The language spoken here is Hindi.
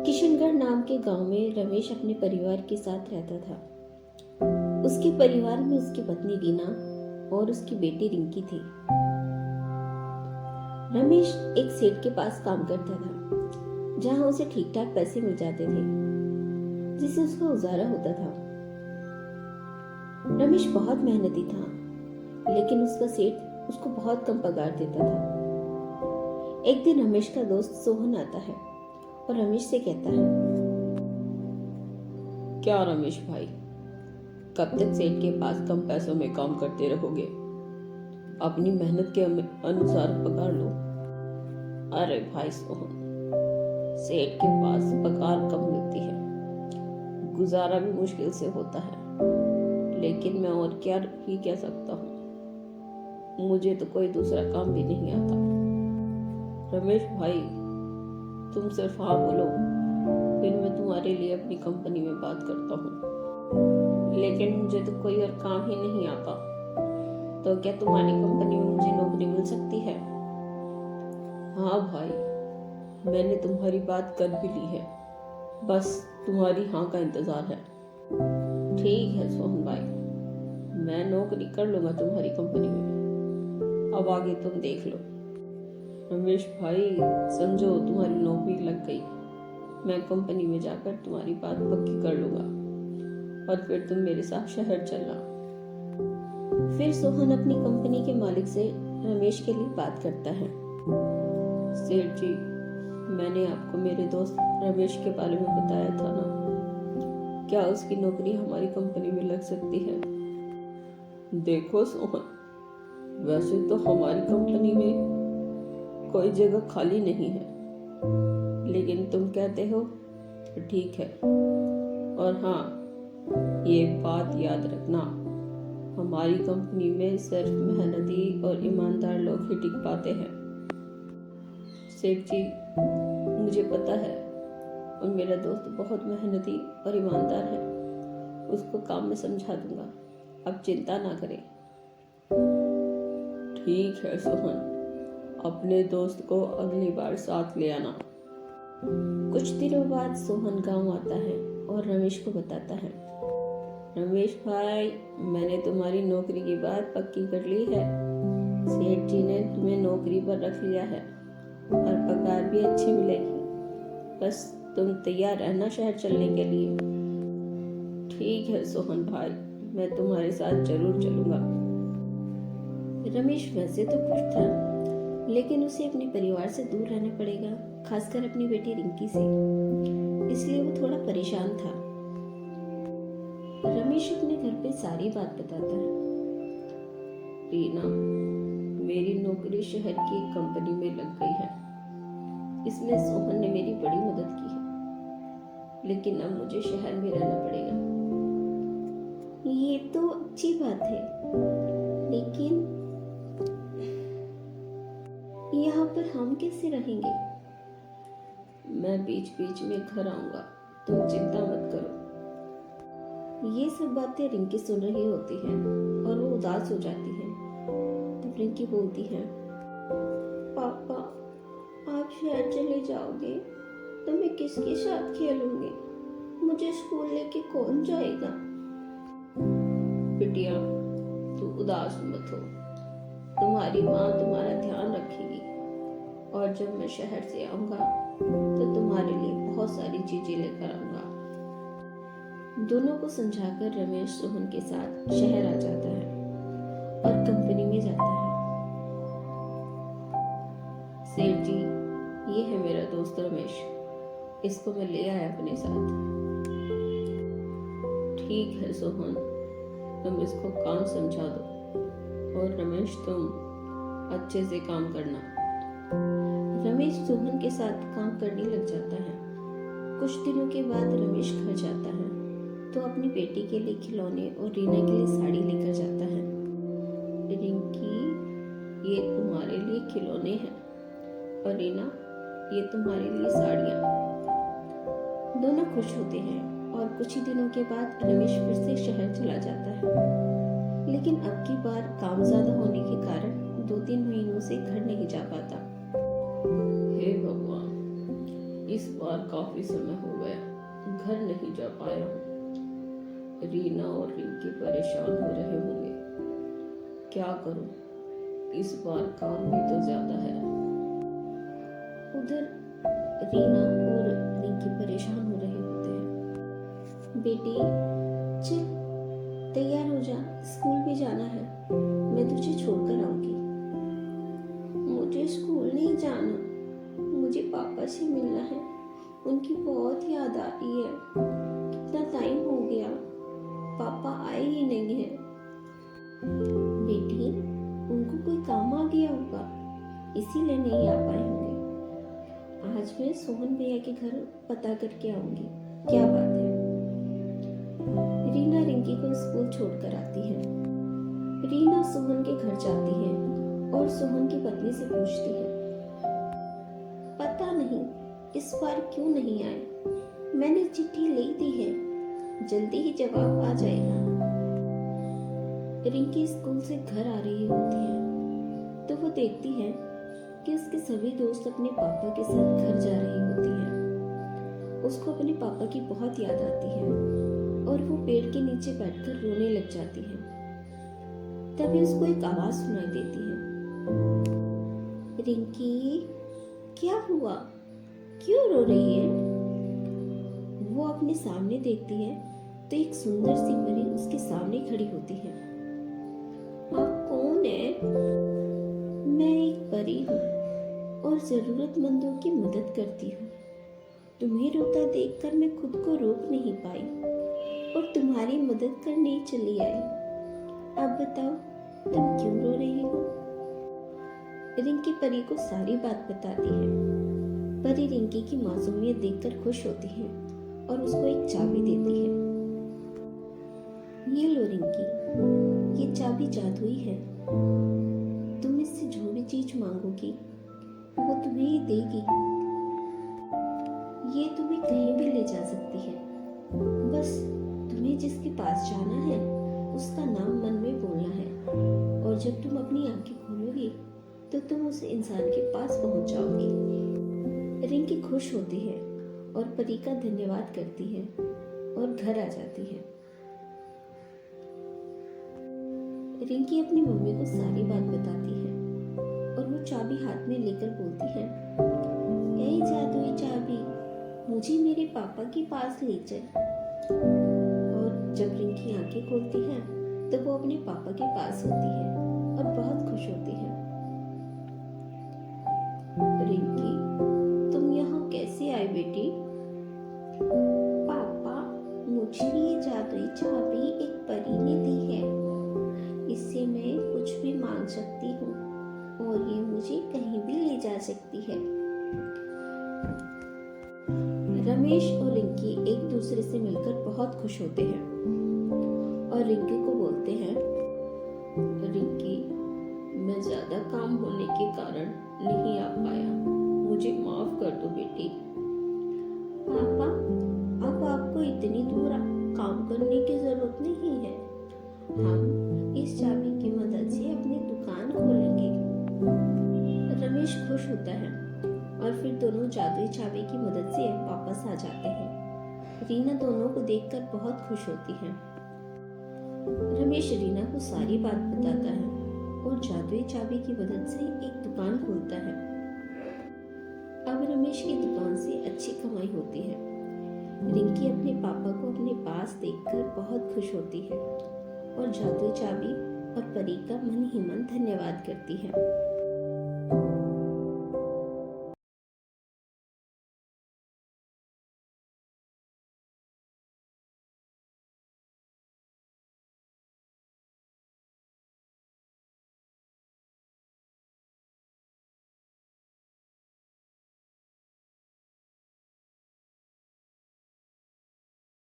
किशनगढ़ नाम के गांव में रमेश अपने परिवार के साथ रहता था। उसके परिवार में उसकी पत्नी रीना और उसकी बेटी रिंकी थी। रमेश एक सेठ के पास काम करता था, जहां उसे ठीक ठाक पैसे मिल जाते थे, जिससे उसका गुजारा होता था। रमेश बहुत मेहनती था, लेकिन उसका सेठ उसको बहुत कम पगार देता था। एक दिन रमेश का दोस्त सोहन आता है और रमेश से कहता है, क्या रमेश भाई, कब तक सेठ के पास कम पैसों में काम करते रहोगे? अपनी मेहनत के अनुसार पगार लो। अरे भाई सोहन, सेठ के पास पगार कम मिलती है, गुजारा भी मुश्किल से होता है, लेकिन मैं और क्या ही कह सकता हूँ। मुझे तो कोई दूसरा काम भी नहीं आता। रमेश भाई, तुम सिर्फ हाँ बोलो, फिर मैं तुम्हारे लिए अपनी कंपनी में बात करता हूँ। लेकिन मुझे तो कोई और काम ही नहीं आता, तो क्या तुम्हारी कंपनी में मुझे नौकरी मिल सकती है? हाँ भाई, मैंने तुम्हारी बात कर भी ली है, बस तुम्हारी हाँ का इंतजार है। ठीक है सोहन भाई, मैं नौकरी कर लूंगा तुम्हारी कंपनी में। अब आगे तुम देख लो। रमेश भाई, समझो तुम्हारी नौकरी लग गई। मैं कंपनी में जाकर तुम्हारी बात पक्की कर लूंगा और फिर तुम मेरे साथ शहर चलना। फिर सोहन अपनी कंपनी के मालिक से रमेश के लिए बात करता है। सेठ जी, मैंने आपको मेरे दोस्त रमेश के बारे में बताया था ना, क्या उसकी नौकरी हमारी कंपनी में लग सकती है? देखो सोहन, वैसे तो हमारी कंपनी में कोई जगह खाली नहीं है, लेकिन तुम कहते हो तो ठीक है। और हाँ, ये बात याद रखना, हमारी कंपनी में सिर्फ मेहनती और ईमानदार लोग ही टिक पाते हैं। सेठ जी, मुझे पता है, और मेरा दोस्त बहुत मेहनती और ईमानदार है। उसको काम में समझा दूंगा, अब चिंता ना करें। ठीक है सोहन, अपने दोस्त को अगली बार साथ ले आना। कुछ दिनों बाद सोहन गांव आता है और रमेश को बताता है, रमेश भाई, मैंने तुम्हारी नौकरी की बात पक्की कर ली है। सेठ जी ने तुम्हें नौकरी पर रख लिया है और पगार भी अच्छी मिलेगी। बस तुम तैयार रहना शहर चलने के लिए। ठीक है सोहन भाई, मैं तुम्हारे साथ जरूर चलूंगा। रमेश वैसे तो खुश था, लेकिन उसे अपने परिवार से दूर रहना पड़ेगा, खासकर अपनी बेटी रिंकी से। इसलिए वो थोड़ा परेशान था। रमेश अपने घर पे सारी बात बताता है। रीना, मेरी नौकरी शहर की एक कंपनी में लग गई है। इसमें सोहन ने मेरी बड़ी मदद की है, लेकिन अब मुझे शहर में रहना पड़ेगा। ये तो अच्छी बात है, लेकिन यहाँ पर हम कैसे रहेंगे? मैं बीच बीच में घर आऊंगा, तुम चिंता मत करो। ये सब बातें रिंकी सुन रही होती है और वो उदास हो जाती है। तब रिंकी बोलती है, पापा, आप शहर चले जाओगे तो मैं किसके साथ खेलूंगी? मुझे स्कूल लेके कौन जाएगा? बिटिया, तू उदास मत हो, तुम्हारी माँ तुम्हारा ध्यान रखेगी, और जब मैं शहर से आऊंगा तो तुम्हारे लिए बहुत सारी चीजें लेकर आऊंगा। दोनों को समझाकर रमेश सोहन के साथ शहर आ जाता है और कंपनी में जाता है। सेठ जी, ये है मेरा दोस्त रमेश, इसको मैं ले आया अपने साथ। ठीक है सोहन, तुम इसको काम समझा दो, और रमेश तुम अच्छे से काम करना। रमेश सोहन के साथ काम करने लग जाता है। कुछ दिनों के बाद रमेश घर जाता है तो अपनी बेटी के लिए खिलौने और रीना के लिए साड़ी लेकर जाता है। रिंकी, ये तुम्हारे लिए खिलौने हैं, और रीना, ये तुम्हारे लिए साड़ियाँ। दोनों खुश होते हैं और कुछ ही दिनों के बाद रमेश फिर से शहर चला जाता है, लेकिन अब की बार काम ज्यादा होने के कारण 2-3 महीनों से घर नहीं जा पाता। हे भगवान, इस बार काफी समय हो गया घर नहीं जा पाया हूँ। रीना और रिंकी परेशान हो रहे होंगे। क्या करूँ, इस बार काम भी तो ज्यादा है। उधर रीना और रिंकी परेशान हो रहे होते हैं। बेटी चल तैयार हो जा, स्कूल भी जाना है, मैं तुझे छोड़कर आऊंगी। मुझे स्कूल नहीं जाना, मुझे पापा से मिलना है, उनकी बहुत याद आ रही है। कितना टाइम हो गया, पापा आए ही नहीं है। बेटी उनको कोई काम आ गया होगा, इसीलिए नहीं आ पाए होंगे। आज मैं सोहन भैया के घर पता करके आऊंगी, क्या बात है। रीना रिंकी को स्कूल छोड़कर आती है। रीना सोहन के घर जाती है और सोहन की पत्नी से पूछती है, पता नहीं इस बार क्यों नहीं आए, मैंने चिट्ठी लिख दी है, जल्दी ही जवाब आ जाएगा। रिंकी स्कूल से घर आ रही होती है तो वो देखती है कि उसके सभी दोस्त अपने पापा के साथ घर जा रही होती हैं। उसको अपने पापा की बहुत याद आती है और वो पेड़ के नीचे बैठकर रोने लग जाती है। तभी उसको एक आवाज सुनाई देती है, रिंकी क्या हुआ, क्यों रो रही है। वो अपने सामने देखती है तो एक सुंदर सी परी उसके सामने खड़ी होती है। आप कौन है। मैं एक परी हूँ और जरूरतमंदों की मदद करती हूँ। तुम्हें रोता देखकर मैं खुद को रोक नहीं पाई और तुम्हारी मदद करने चली आई। अब बताओ तुम क्यों रो रही हो। रिंकी परी को सारी बात बताती है। परी रिंकी की मासूमियत देखकर खुश होती है और उसको एक चाबी देती है। ये लो रिंकी, ये चाबी जादुई है, तुम इससे जो भी चीज मांगोगी वो तुम्हें ही देगी। ये तुम्हें कहीं भी ले जा सकती है, बस तुम्हें जिसके पास जाना है उसका नाम मन में बोलना है और जब तुम अपनी आंखें खोलोगी तो तुम उस इंसान के पास पहुंच जाओगी। रिंकी खुश होती है और परी का धन्यवाद करती है और घर आ जाती है। रिंकी अपनी मम्मी को सारी बात बताती है और वो चाबी हाथ में लेकर बोलती है, ए जादुई चाबी, मुझे मेरे पापा के पास ले चल। और जब रिंकी आंखें खोलती है तो वो अपने पापा के पास होती है और बहुत खुश होती है। रिंकी तुम यहाँ कैसे आई बेटी। पापा मुझे ये जादुई चाबी एक परी ने दी है, इससे मैं कुछ भी मांग सकती हूँ और ये मुझे कहीं भी ले जा सकती है। रमेश और रिंकी एक दूसरे से मिलकर बहुत खुश होते हैं और रिंकी को बोलते हैं, रिंकी मैं ज्यादा काम होने के कारण नहीं आ पाया, मुझे माफ कर दो बेटी। पापा अब आपको इतनी दूर काम करने की जरूरत नहीं है, हम इस चाबी की मदद से अपनी दुकान खोलेंगे। रमेश खुश होता है और फिर दोनों जादुई चाबी की मदद से वापस आ जाते हैं। रीना दोनों को देखकर बहुत खुश होती है। रमेश रीना को सारी बात बताता है और जादुई चाबी की मदद से एक दुकान खोलता है। अब रमेश की दुकान से अच्छी कमाई होती है। रिंकी अपने पापा को अपने पास देखकर बहुत खुश होती है और जादुई चाबी और परी का मन ही मन धन्यवाद करती है।